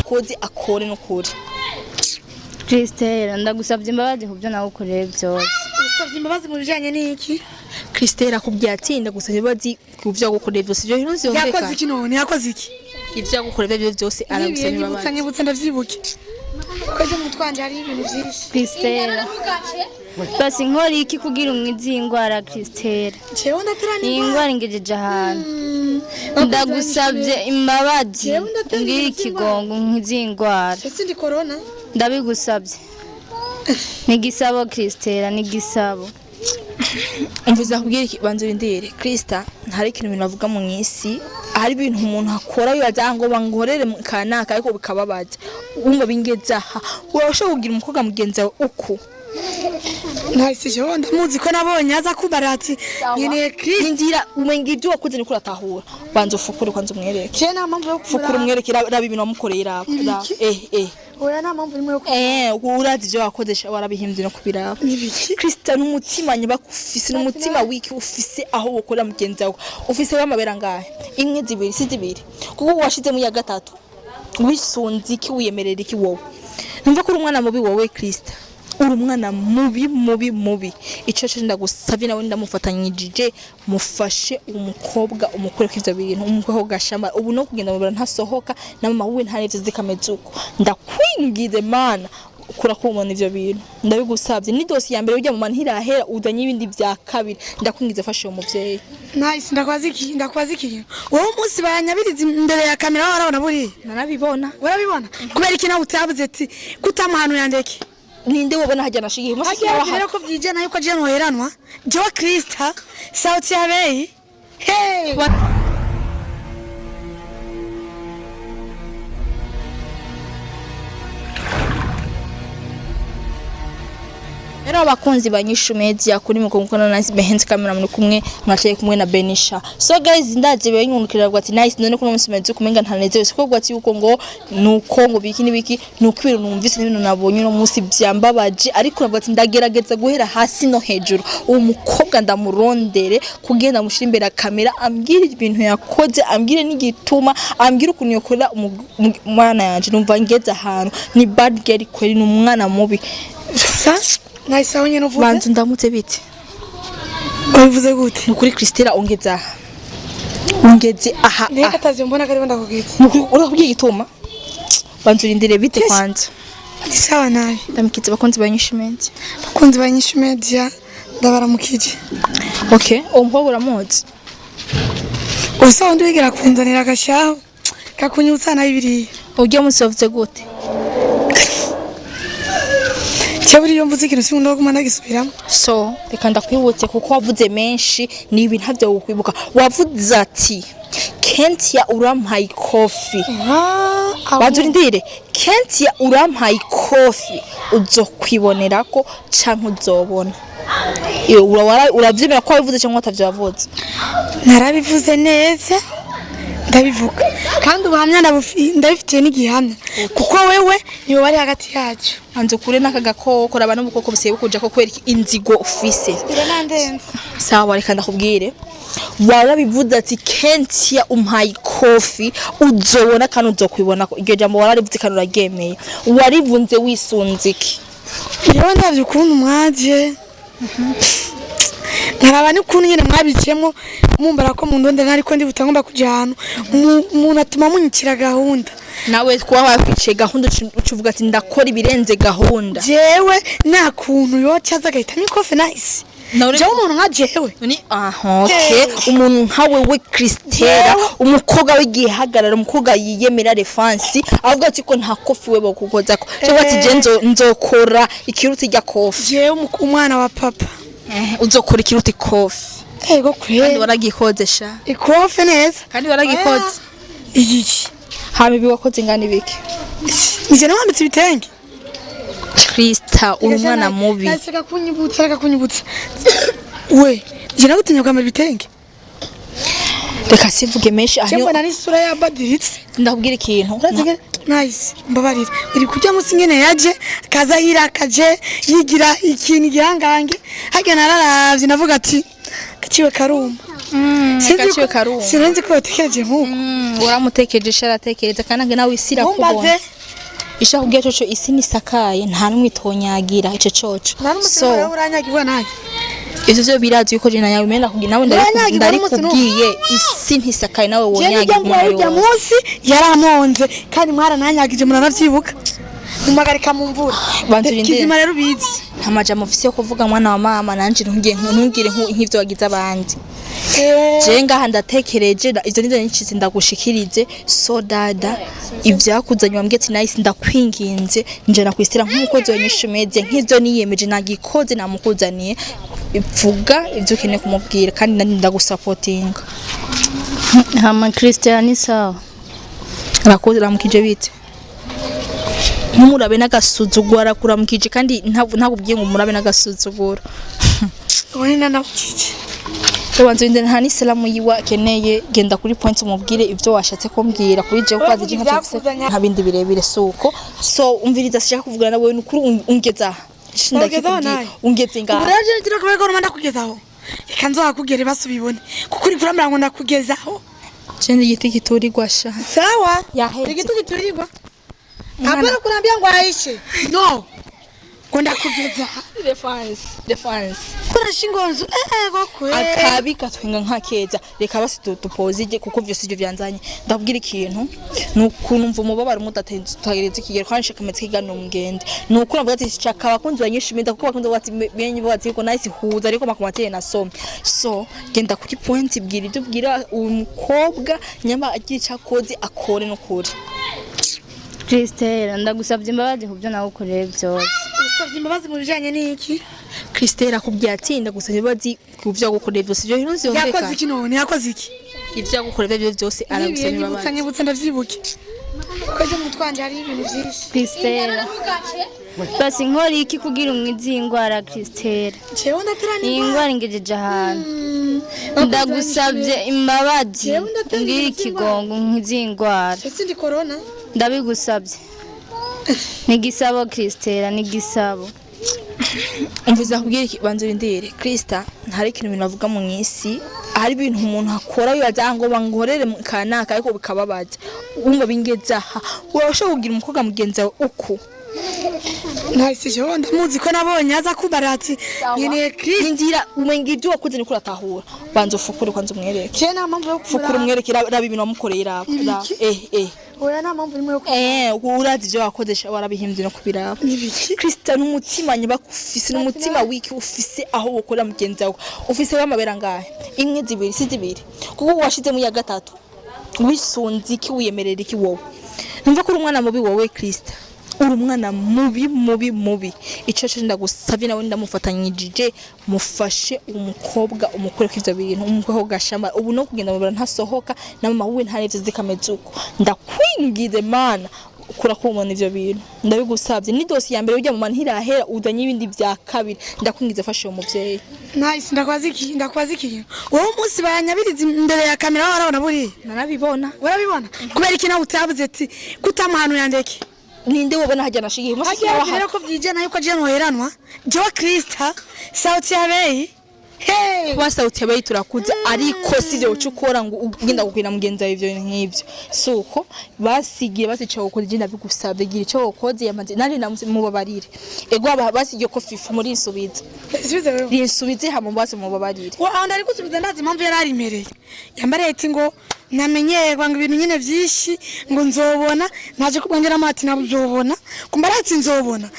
yakoze akore no kuri Christelle ndagusabye imbabazi kubyo nawe ukoreye byose usabye imbabazi mu bijanye n'iki Christelle akubwiye ati ndagusabye imbabazi kubyo gukoreye byose byo hino ziyumveka yakoze iki none yakoze iki ivyo gukoreye byo byose aragusabye imbabazi nyibutsa ndavyibuke kwaje mutwanje hari ibintu byinshi Christelle basi nkori iki kugira umwizingwara Christelle jewe ndatarani ingwara ingejeje ahantu ndagusabye imbabazi ngira ikigongo nk'izingwara ese ndi corona ndabigusabye nigisabo Christelle nigisabo umvuza kubwira ikibanzo indire Krista hari ikintu bintu bavuga mu nyisi hari ibintu umuntu akora bibaza ngo bangorere kanaka ariko bikababaza umva bingeza aha urashobora kugira umukobwa mugenzi wawe uko nahise jewe ndamuzi ko nabonye aza kubarati nyene Krista indira umenga ibyo wakoze niko uratahura banza ufukure kwanza umwereke je nta mpamvu yo fukure umwereke raba ibintu wamukoreye raba oya nta mpamvu imwe yo urazi ibyo wakoze warabihimbye no kubiraba Krista n'umutima nyabakufise n'umutima wiki ufise aho ukora mugenzi wawe ufise wamabera ngahe imwe zibiri si zibiri kuko washize mu ya gatatu wisunzi iki wiyemerera iki wowe numva ko umwana mubi wowe Krista uri umwana mubi ico cyo ndagusavye nawe ndamufatanyije mufashe umukobwa umukore kw'ivyo bintu umukobwa gashamba ubu no kugenda mubara ntasohoka na mama wiwe ntarevye zikamezuko ndakwingize mana ukura kumona ivyo bintu ndabigusavye ni dosi ya mbere ujya mu manhirahera udanye ibindi vya kabiri ndakwingize fashe uwo muvyeyi nice ndakwazi iki wowe umunsi banyabiriza imbere ya kamera warabona buri narabibona urabibona kubera iki nawe utavuze ati kutamuhanu yandeke ninde wabona hajya nashigiye musi waha ko byijana yuko je noheranwa jo Krista sauti ya bei hey Era abakunzi banyishu media kuri mukona na behenze camera muri kumwe mwacaye kumwe na Benisha. So guys ndaje benyunukira ati nice none ko umunsi meze kumenga ntanezeye siko gwati yuko ngo nuko ngo biki nibiki nuko ibintu numvise n'ibintu nabonye no munsi byambabaje ariko navuga ati ndagerageza guhera hasi no hejuru uwo mukobwa ndamurondere kugenda mushira imbere ya kamera ambwira ibintu yakoze ambwire n'igituma ambwira ukuntu yokorera umwana yanje numva ngeze ahantu ni bad girl kweri n'umwana mubi. Nice abonye no vuze. Bantu ndamutse biti. Uvuze gute? Nukuri Kristela ongeza aha. Ongeze aha. Neka tazi mbona kari banda kugeze. Nukuri urakubwiye gituma. Bantu rindire bite kwanza. Sawa nabi. Ndamukitse bakunzi banyishimenti. Bakunzi banyishimenti ndabaramukije. Okay, umukobwa uramuzi. Usa ndwegera kunzanira gashaho. Kakunyutsa na bibiri. Ujye musovuze gute? Chaburi yomvuze ikintu sinkunda kumana gisubiramo. So, reka ndakwibutse kuko wavuze menshi ni ibintu ntavyo ukwibuka. Wavuze ati Kentia urampaye coffee. Bazurindire Kentia urampaye coffee uzokwibonerako canke uzobona. Iyo uravyemera ko wavuze cyangwa atavyo wavuze? Narabivuze neza. Ndabivuga kandi ubuhamya ndabifitiye n'igihamya kuko wewe niwe bari hagati yacu anze kure nakagakoko raba n'ubukoko buseye kuja ko kwereka inzigo ufise iranandenze sawa reka ndakubwire warabivuze ati Kentia umpaye coffee uzobona kandi uzokwibona iryo jambo wararivuze kandi uragemeye warivunze wisunziki yewe ndavye ukuntu mwaje Narabani kuntu nyene mwabicemo mumbara ko mu ndonde nariko ndi butangomba kuja hano umuntu atuma munyikira gahunda nawe kwa wafice gahunda ucuvuga ati ndakora ibirenze gahunda jewe na kuntu yo cyaza gahita mikofe nice jewe umuntu nka jewe ni okay umuntu nka wewe Kristela umukobwa w'igihagarara umukobwa yiyemera refansi avuga ati ko nta kofi webo kukozako cyangwa ati je nzokora ikiruti rya kofi jewe umwana wa papa uzokora ikiruti kofi ego kwe kandi waragikodesha ikofe neza kandi waragikoze iki hama biwakoze ngani biki nije nawambitse ibitenge Krista umwana mubi naseka kunyibutsa we je nagutinya kwambara ibitenge reka sivuge menshi aho cyangwa nani sura ya badiritse ndakubwira ikintu nice mbabarira iri kujya musi ngene yaje kaza hirakaje yigira ikintu gihangange hage nararavye navuga ati kaciwe karuma kaciwe karuma sinenze ko yatekereje nkuko uramutekereje sharatekereza kandi nawe isira kubona ishaka kugira coco isi nisakaye nta numwitonyagira ico coco so uranyagirwa naje ivyo vyo birazi yuko je nayawe mena kugira nawe ndari kubwiye isi ntisakaye nawe wonyagira ya munsi yaramonze kandi mwara nanyagije muranavyibuka mumagarika mu mvura kizima rero bizi ntamaja mufise yo kuvuga mwana wa mama nanje ntungire nk'ivyo wagize abandi je ngaha ndatekereje ivyo nivyo nyinshi ndagushikirize so dada ivyakuzanye wambwiye ati nice ndakwinginze nje nakwistira nk'umukozi w'nyishumeze nk'ivyo niyemeje nagikoze namukuzaniye ivuga ivyo ukene kumubwira kandi ndagusupportinga hama Christian ni sawa arakoze ramukije bite numurabe nagasuzugura arakuramukije kandi ntabubwiye ngo murabe nagasuzugura wena nakije Tubanze inde nta n'isalamu yiwa akeneye genda kuri point umubwire ivyo washatse kumbwira kuri je kwazi je nka bindi birebire suko so umviriza sishaka kuvugana nawe n'ukuri ungeza ndakikubwiye ungeze ngaho uraje ngira kubera ko rumanda kugezaho ikanzo hakugere basubibone kuko uri kuramira ngo ndakugezaho cende igiti kiturirwa sha sawa yaheze igiti kiturirwa apara kurambia ngo aishe no konda kugeza defense kuna shingonzo gokwe akabi katwenga nkakeza reka basi tupozije kuko vyose ivyo vyanzanye ndabwira ikintu nukuntu mva umubabaro mudategereza ikigero kandi shakametse kigano mugende nuko navuga ati shaka abakunzi banyishimida kuko bakunze bati benyi bati ko nice huza ariko makomateye nasomye so genda kuri point ibwira ivyo bwira umukobwa nyama agica kozi akore nukuri Christelle ndagusabye imbabazi kubyo nawe ukoreye byose usabye imbabazi mu bijanye n'iki Christelle akubwiye ati ndagusabye imbabazi kubyo gukoreye byose byo hino ziyumveka yakoze iki none yakoze iki ivyo gukoreye byo byose aragusabye imbabazi nyibutse ndavyibuke koje mutwanje hari ibintu byinshi Christelle basi nkori iki kugira umwizingwara Christelle jewe ndatarani ingwara ingejeje ahantu ndagusabye imbabazi ngira ikigongo nk'izingwara ese ndi corona ndabigusabye nigisabo Christelle nigisabo umvuza kubwira ikibanzo rindire Krista hari ikintu binavuga mu nyisi hari ibintu umuntu akora bibaza ngo bangorere kanaka ariko bikababaza umva bingeza aha urashobora kugira umukobwa mugenzi wawe uko nahise je ndamuzi ko nabonye aza kubarati nyene Krista ndira umenga ibyo wakoze ni kuratahura banzo fukure kwanza umwereke cyena mpamvu yo fukure umwereke raba ibintu wamukoreye raba oya nta mpamvu imwe yo urazi ibyo wakoze warabihimbye no kubiraba Krista n'umutima nyabakufise n'umutima wiki ufise aho ukora mugenzi wawe ufise bamabera ngahe imwe zibiri sizibiri kuko washize mu ya gatatu wisunzi ki wiyemerera iki wowe numva ko umwana mubi wowe Krista uri umwana mubi ico ndagusavye nawe ndamufatanyije mufashe umukobwa umukore kw'ivyo bintu umukobwa gashamba ubu no kugenda mubara ntasohoka na mama wiwe ntarevye zikamezuko ndakwingize mana ukura kumona ivyo bintu ndabigusavye ni dosi ya mbere ujya mu manhirahera udanye ibindi vya kabiri ndakwingize fashe uwo muvyeyi nice ndakwazi iki wowe umunsi banyabiriza imbere ya kamera warabona buri narabibona warabibona kubera iki nawe utavuze ati kutamuhanu yandeke ninde wobona hajya nashigiye musi waha ko byijana yuko je noheranwa je wa Krista sauti ya bei kwa sauti ya bei turakuze ariko sivyo ucukora ngo ugenda gukwira mugenza ivyo nk'ivyo suko basigiye basica gukora je ndabigusabye gira ico wokoze yamaze nanje namubabarire ego basigiye ko fifu muri insubiza insubize hamwe base mubabarire wa ndari gusubiza ndazi impamvu yarari imereye yambare ati ngo namenyerwa ngo ibintu nyine byinshi ngo nzobona naje kubongera amati nabuzobona kumbarati nzobona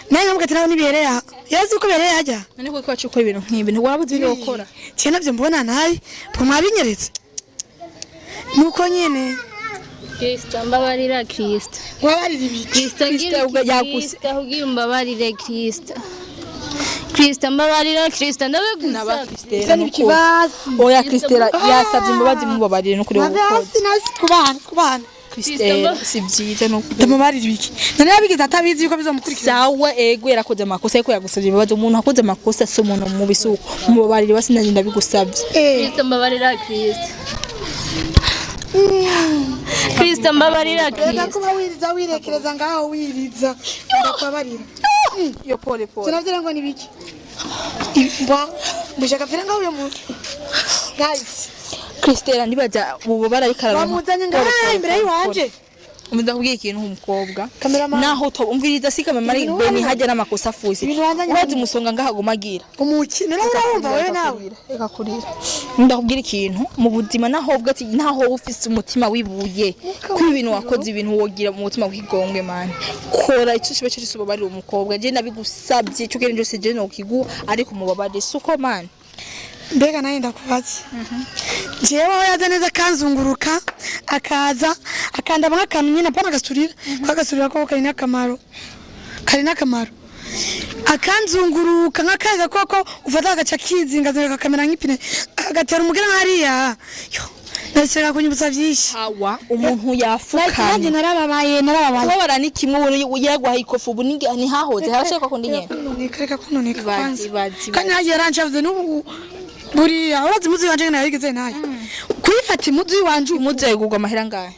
naye mugati nawe nibereye aha yazi uko bereye hajya none ko kwacu ko ibintu nk'ibi ntiwabuze ibyo ukora cye navyo mbona nayi po mwabinyeretse nuko nyene Krista mbabarira Krista wabarira ibi Krista yaguse ugira mbabarire Krista mbabarira Krista ndabegusaba Krista nikibasi oya Krista yasabye imbabazi mubabarire no kuri wowe nasi kubana Krista sibyiza no ndamubarira ibiki none yabigize atabizi yuko bizomukurikira sawa ego yarakoze amakosa ariko yagusabye imbabazi umuntu akoze amakosa so umuntu mu bisuko mubabarire basi nanjye ndabigusabye Krista mbabarira Krista mbabarira Krista kuba wiriza wirekereza ngaho wiriza ndakwabarira yo pole sinavye ngo nibiki imba mushaka fira ngaho yo muntu guys Kristela ndibaza ubu bararikaraba bamuzanye ngaho imbere yiwanje Umunda kubwira ikintu umukobwa naho to umviriza sika mama ari beni hajya namakosa afuze urazi musonga ngahagumagira umukino urumva wewe nawe reka kurira ndakubwira ikintu mu buzima naho ubwo ati naho ufise umutima wibuye ku ibintu wakoze ibintu wogira mu mutima wigongwe mani kora icyo shibe cyo subo bari umukobwa je nabigusabye cyo kene cyose je no kigu ariko mubabare suko mani mbega naye ndakubaza jewe yaza neza kanzunguruka akaza akanda mwakanu nyina pana gasurira kwagasurira ko kari nakamaro akanzunguruka nkakaza koko ufata agaca kizinga zeka kamera nk'ipine agatera umugera hariya nasera kunyibutsa byinshi hawa umuntu yafukanye kandi narababaye kubabara ni kimwe yagwaha ikofu ubu ni hahoze harashaka ko ndi nyene nikareka kunoneka kandi hagiye ranshavuze n'ubu buriya urazi muzi wanje narigeze naye kwifata imuzi wanje umuzi yagurwa amahera ngahe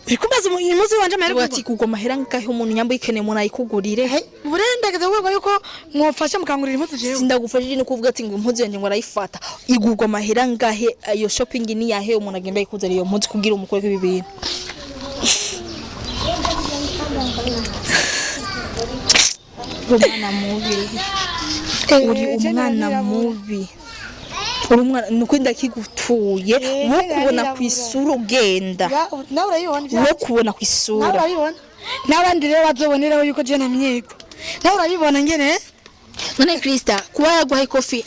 ikubaza imuzi wanje amahera ati kugwa amahera ngahe umuntu nyambo ikene umuntu ayikugurire burendegeze kuvuga yuko mwofasha mukangurira impuzu jewe sindagufashije no kuvuga ati ngo impuzu yanje ngo arayifata igurwa amahera ngahe ayo shopping ni yahe umuntu agenda yikuzara iyo mpuzu kugira umukore kw'ibintu umwana mubi uri umwana mubi uri umwana nuko ndakigutuye wo kubona ku isura ugenda nawe urayibona wo kubona ku isura n'abandi rero bazoboneraho yuko je namyego nawe urayibona ngene none Krista kuba yagwaha ikofi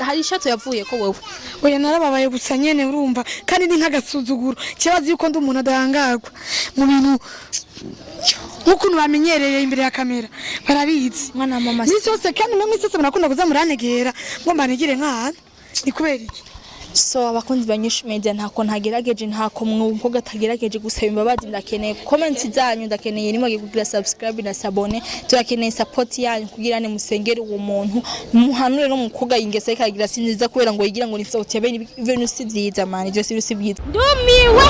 hari shato yavuye ko wewe oya narababaye gusa nyene urumva kandi ni nkagasuzuguro kibazi yuko ndi umuntu adahangagwa mu bintu nk'ukuntu bamenyereye imbere ya kamera barabizi mwana mama ni cyose kandi no misese murakunda kuza muranegera ngo mbanegire nk'ahantu ni kubera iki so abakunzi ba INYISHU media ntako ntagerageje ntako mwumva gatagerageje gusaba imbabazi ndakeneye comments zanyu ndakeneye nimwe kugira subscribe na sabone turakeneye support yanyu kugira ne musengere uwo muntu muhanure no mukoga ingese ikagira sinziza kubera ngo yigira ngo ni sauti ya bene ibintu si byiza man ibyo si byiza ndumiwe